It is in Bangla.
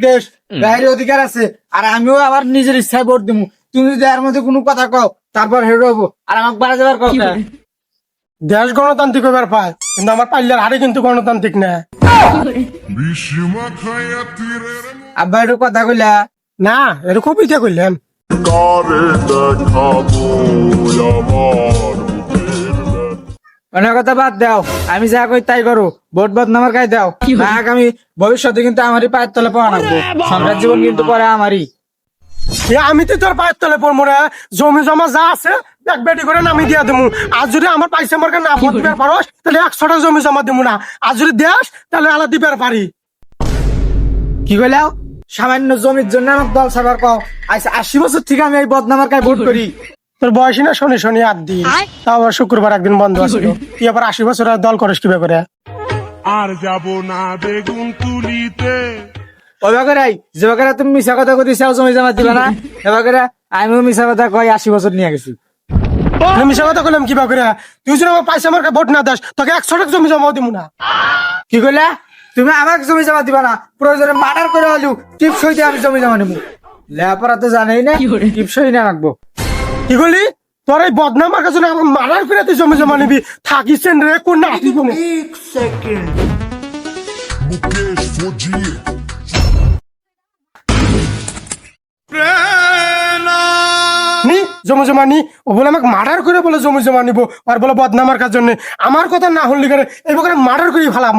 দেশ বাইরের অধিকার আছে আর আমিও আবার নিজের ইচ্ছায় ভোট দিব। তুমি যদি এর মধ্যে কোনো কথা কও তারপর হেরো হবো আর আমাকে বাড়া যাবার কথা। দেশ গণতান্ত্রিক হবার পায় কিন্তু আমার পাইলার হারে কিন্তু গণতান্ত্রিক না। আব্বা একটু কথা কইলা না এরকম কবিতা করলাম। অনেক কথা বাদ দাও, আমি যা কই তাই করো, ভোট বদনামার কাজ দাও না। আগামী ভবিষ্যতে কিন্তু আমারই পায়ের তলে পাওয়া লাগবো, সরকার জীবন কিন্তু পরে আমারই। আমি তো তোর পায়ের তলে পড়বো না, জমি জমা যা আছে এক বেটি করে নামি দিয়া দেবো। আর যদি আমার পয়সা মার্কা না ভোট দিবার পারস তাহলে 100টা জমি জমা দেবো না। আর যদি দেশ তাহলে আলাদা দিবার পারি। কি কইলাও? সামান্য জমির জন্য আমার দল সাবার কও? আচ্ছা 80 বছর থেকে আমি এই বদনামার কাজ ভোট করি। তোর বয়সী না শনি শনি 8 দিন, তাও আবার শুক্রবার একদিন বন্ধ আছে। তুই আবার 80 বছর আর দল করিস কিভাবে করে? আর যাব না বেগুন তুলিতে। ওই বাগেরাই যে বাগেরা তুমি মিশা কথা কই দিছাও জমি জমা দিবা না, এ বাগেরা আমিও মিশা কথা কই 80 বছর নিয়ে গেছি। আমি মিশা কথা কইলাম কিভাবে করে? তুই যদি আমার পয়সা মার্কা ভোট না দাস তোকে 100টা জমি জমাও দিব না। কি কইলা? তুমি আমাকে জমি জমা দিবা না, প্রয়োজনে মার্ডার করে হলেও টিপ সইতে আমি জমি জমা নেবো। লেখাপড়া তো জানেই না, টিপ সই না রাখবো। কি করলি? তোর এই বদনাম মার্কা জন্য আমার মারার করে তুই জমি জমা নিবি? থাকিসেন রে কোন না আসিস না। নি জমি জমা নি, ও বলে আমাকে মার্ডার করে বলে জমি জমা নিবো আর বলে বদনাম মার্কার জন্য। আমার কথা না হলি করে এই বকে মার্ডার করে ফেলাম।